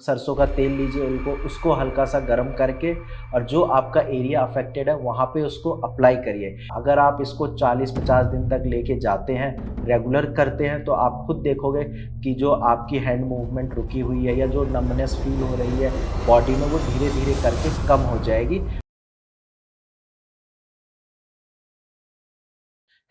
सरसों का तेल लीजिए, उनको उसको हल्का सा गर्म करके और जो आपका एरिया अफेक्टेड है वहाँ पे उसको अप्लाई करिए। अगर आप इसको 40-50 दिन तक लेके जाते हैं, रेगुलर करते हैं, तो आप खुद देखोगे कि जो आपकी हैंड मूवमेंट रुकी हुई है या जो नंबनेस फील हो रही है बॉडी में, वो धीरे-धीरे करके कम हो जाएगी।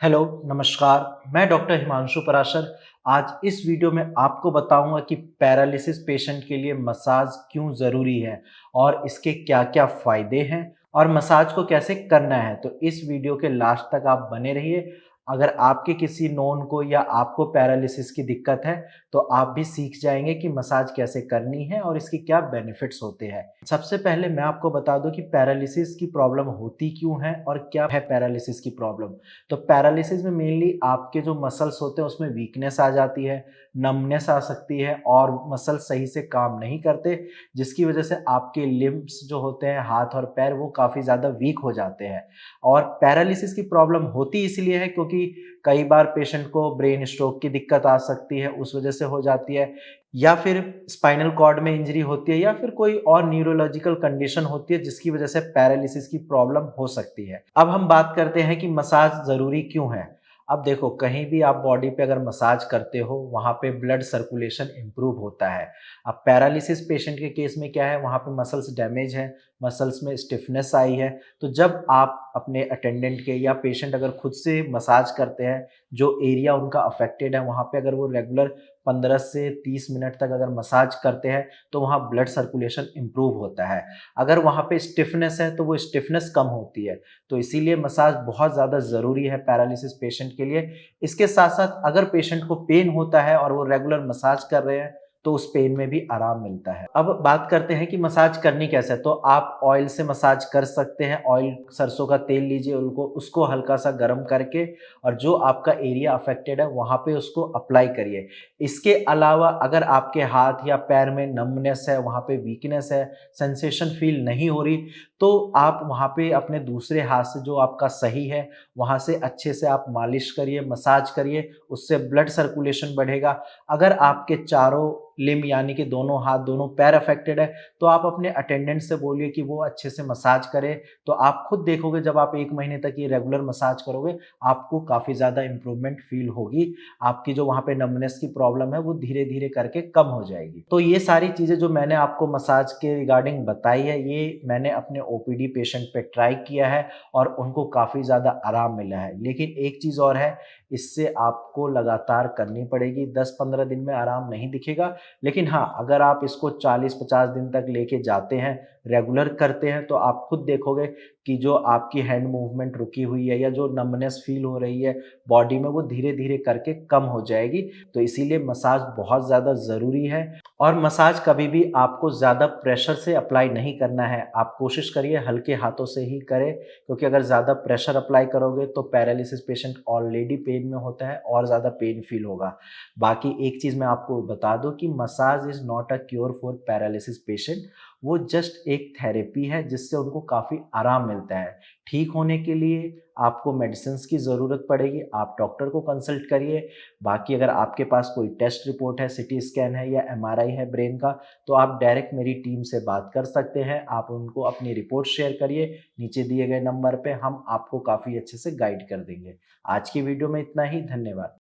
हेलो, नमस्कार। मैं डॉक्टर हिमांशु पराशर। आज इस वीडियो में आपको बताऊंगा कि पैरालिसिस पेशेंट के लिए मसाज क्यों ज़रूरी है और इसके क्या-क्या फ़ायदे हैं और मसाज को कैसे करना है। तो इस वीडियो के लास्ट तक आप बने रहिए। अगर आपके किसी नोन को या आपको पैरालिसिस की दिक्कत है, तो आप भी सीख जाएंगे कि मसाज कैसे करनी है और इसके क्या बेनिफिट्स होते हैं। सबसे पहले मैं आपको बता दूं कि पैरालिसिस की प्रॉब्लम होती क्यों है और क्या है पैरालिसिस की प्रॉब्लम। तो पैरालिसिस में मेनली आपके जो मसल्स होते हैं उसमें वीकनेस आ जाती है, नमनेस आ सकती है और मसल सही से काम नहीं करते, जिसकी वजह से आपके लिम्ब्स जो होते हैं, हाथ और पैर, वो काफ़ी ज़्यादा वीक हो जाते हैं। और पैरालिसिस की प्रॉब्लम होती इसलिए है क्योंकि कई बार पेशेंट को ब्रेन स्ट्रोक की दिक्कत आ सकती है, उस वजह से हो जाती है, या फिर स्पाइनल कॉर्ड में इंजरी होती है, या फिर कोई और न्यूरोलॉजिकल कंडीशन होती है जिसकी वजह से पैरालिसिस की प्रॉब्लम हो सकती है। अब हम बात करते हैं कि मसाज ज़रूरी क्यों है। अब देखो, कहीं भी आप बॉडी पे अगर मसाज करते हो, वहाँ पे ब्लड सर्कुलेशन इम्प्रूव होता है। अब पैरालिसिस पेशेंट के केस में क्या है, वहाँ पे मसल्स डैमेज है, मसल्स में स्टिफनेस आई है। तो जब आप अपने अटेंडेंट के या पेशेंट अगर खुद से मसाज करते हैं, जो एरिया उनका अफेक्टेड है वहाँ पे अगर वो रेगुलर 15 से 30 मिनट तक अगर मसाज करते हैं, तो वहाँ ब्लड सर्कुलेशन इम्प्रूव होता है। अगर वहाँ पे स्टिफनेस है तो वो स्टिफनेस कम होती है। तो इसीलिए मसाज बहुत ज़्यादा ज़रूरी है पैरालिसिस पेशेंट के लिए। इसके साथ-साथ अगर पेशेंट को पेन होता है और वो रेगुलर मसाज कर रहे हैं, तो उस पेन में भी आराम मिलता है। अब बात करते हैं कि मसाज करनी कैसे है। तो आप ऑयल से मसाज कर सकते हैं। ऑयल, सरसों का तेल लीजिए, उनको उसको हल्का सा गर्म करके और जो आपका एरिया अफेक्टेड है वहाँ पे उसको अप्लाई करिए। इसके अलावा अगर आपके हाथ या पैर में नमनेस है, वहाँ पे वीकनेस है, सेंसेशन फील नहीं हो रही, तो आप वहाँ पे अपने दूसरे हाथ से जो आपका सही है, वहाँ से अच्छे से आप मालिश करिए, मसाज करिए, उससे ब्लड सर्कुलेशन बढ़ेगा। अगर आपके चारों लिम्ब यानी कि दोनों हाथ, दोनों पैर अफेक्टेड है, तो आप अपने अटेंडेंट से बोलिए कि वो अच्छे से मसाज करे। तो आप खुद देखोगे, जब आप 1 महीने तक ये रेगुलर मसाज करोगे, आपको काफ़ी ज़्यादा इम्प्रूवमेंट फील होगी। आपकी जो वहाँ पे नमनेस की प्रॉब्लम है वो धीरे-धीरे करके कम हो जाएगी। तो ये सारी चीज़ें जो मैंने आपको मसाज के रिगार्डिंग बताई है, ये मैंने अपने ओपीडी पेशेंट पे ट्राई किया है और उनको काफ़ी ज़्यादा आराम मिला है। लेकिन एक चीज़ और है, इससे आपको लगातार करनी पड़ेगी। 10-15 दिन में आराम नहीं दिखेगा, लेकिन हाँ, अगर आप इसको 40-50 दिन तक लेके जाते हैं, रेगुलर करते हैं, तो आप खुद देखोगे कि जो आपकी हैंड मूवमेंट रुकी हुई है या जो नंबनेस फील हो रही है बॉडी में, वो धीरे-धीरे करके कम हो जाएगी। तो इसीलिए मसाज बहुत ज़्यादा ज़रूरी है और मसाज कभी भी आपको ज़्यादा प्रेशर से अप्लाई नहीं करना है। आप कोशिश करिए हल्के हाथों से ही करें, क्योंकि अगर ज़्यादा प्रेशर अप्लाई करोगे तो पैरालिसिस पेशेंट ऑलरेडी पेन में होता है और ज़्यादा पेन फील होगा। बाकी एक चीज़ मैं आपको बता दूँ कि massage is not a cure for paralysis patient. वो जस्ट एक थेरेपी है जिससे उनको काफ़ी आराम मिलता है। ठीक होने के लिए आपको मेडिसिन्स की ज़रूरत पड़ेगी, आप डॉक्टर को कंसल्ट करिए। बाकी अगर आपके पास कोई टेस्ट रिपोर्ट है, सीटी स्कैन है या एमआरआई है ब्रेन का, तो आप डायरेक्ट मेरी टीम से बात कर सकते हैं। आप उनको अपनी रिपोर्ट शेयर करिए, नीचे दिए गए नंबर पे हम आपको काफ़ी अच्छे से गाइड कर देंगे। आज की वीडियो में इतना ही, धन्यवाद।